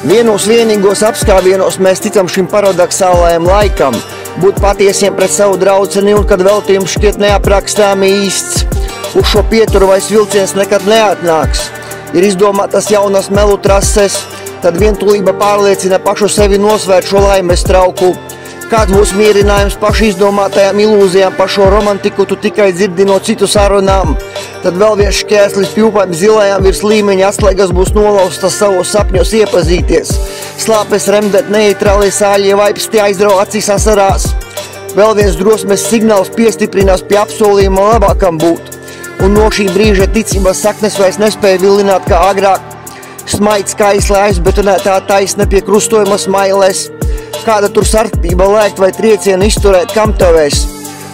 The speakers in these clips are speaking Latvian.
Vienos vienīgos apskāvienos mēs ticam šim paradoxālajam laikam, būt patiesiem pret savu draudzeni un kad veltījums šķiet neaprakstāmi īsts. Uz šo pieturu vairs vilciens nekad neatnāks. Ir izdomātas jaunas melu trases, tad vientulība pārliecina pašu sevi nosvērt šo laimes trauku. Kāds būs mierinājums pašu izdomātajām ilūzijām par šo romantiku, tu tikai dzirdi no citu sarunām. Tad vēl viens šķērslis pjūpām zilajām virs līmeņa atslēgas būs nolaustas savos sapņos iepazīties. Slāpes remdēt neitrāli sāļie vaipsti aizrau acīs asarās. Vēl viens drosmes signāls piestiprinās pie apsolījuma labākam būt. Un no šī brīža ticības saknes vairs nespēja vilināt kā agrāk. Smaids kaislē aizbetonētā taisne pie krustojuma smailēs. Kāda tur starpība lēkt vai triecienu izturēt, kam tavēs?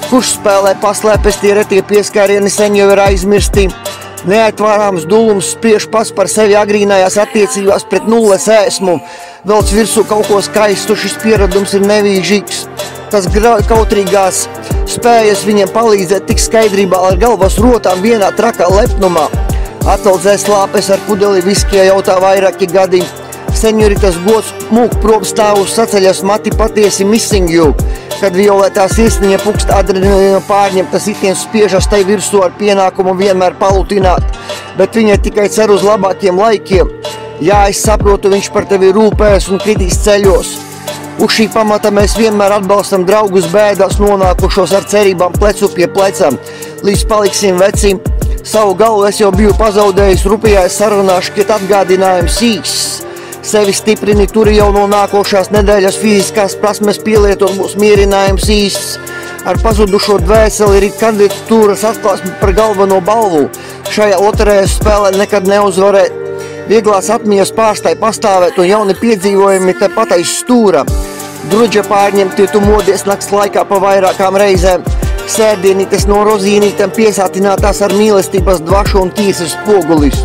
Kurš spēlē paslēpes, tie retie pieskārieni sen jau ir aizmirsti. Neatvārāms dulums spriež pats par sevi agrīnājās attiecībās pret nulles ēsmu. Velc virsū kaut ko skaistu, šis pieradums ir nevīžīgs. Tas kautrīgās spējas viņiem palīdzēt tik skaidrībā ar galvas rotām vienā trakā lepnumā. Atveldzē slāpes ar pudeli viskija jautā vairāki gadi. Senjoritas gods mūk prom stāvus saceļas mati patiesi missing you. Kad violetā sirsniņa pukst adrenalīna pārņemtas itiens spiežas tai virsū ar pienākumu vienmēr palutināt. Bet viņa tikai cer uz labākiem laikiem. Jā, es saprotu, viņš par tevi rūpēs un kritīs ceļos. Uz šī pamata mēs vienmēr atbalstam draugus bēdās nonākušos ar cerībām plecu pie plecam. Līdz paliksim vecim. Savu galvu es jau biju pazaudējis rupjās sarunās, šķiet atgādinājums īss. Sevi stiprini, turi jau no nākošās nedēļas fiziskās prasmes pielietot būs mierinājums īsts. Ar pazudušo dvēseli ir kandidatūras atklāsme par galveno balvu. Šajā loterējas spēlē nekad neuzvarēt. Vieglās atmiņas pārstāj pastāvēt un jauni piedzīvojumi tepat aiz stūra. Drudža pārņemti, tu modies nakts laikā pa vairākām reizēm. Sērdienītes no rozīnītēm piesātinātās ar mīlestības dvašu un tīsas spogulis.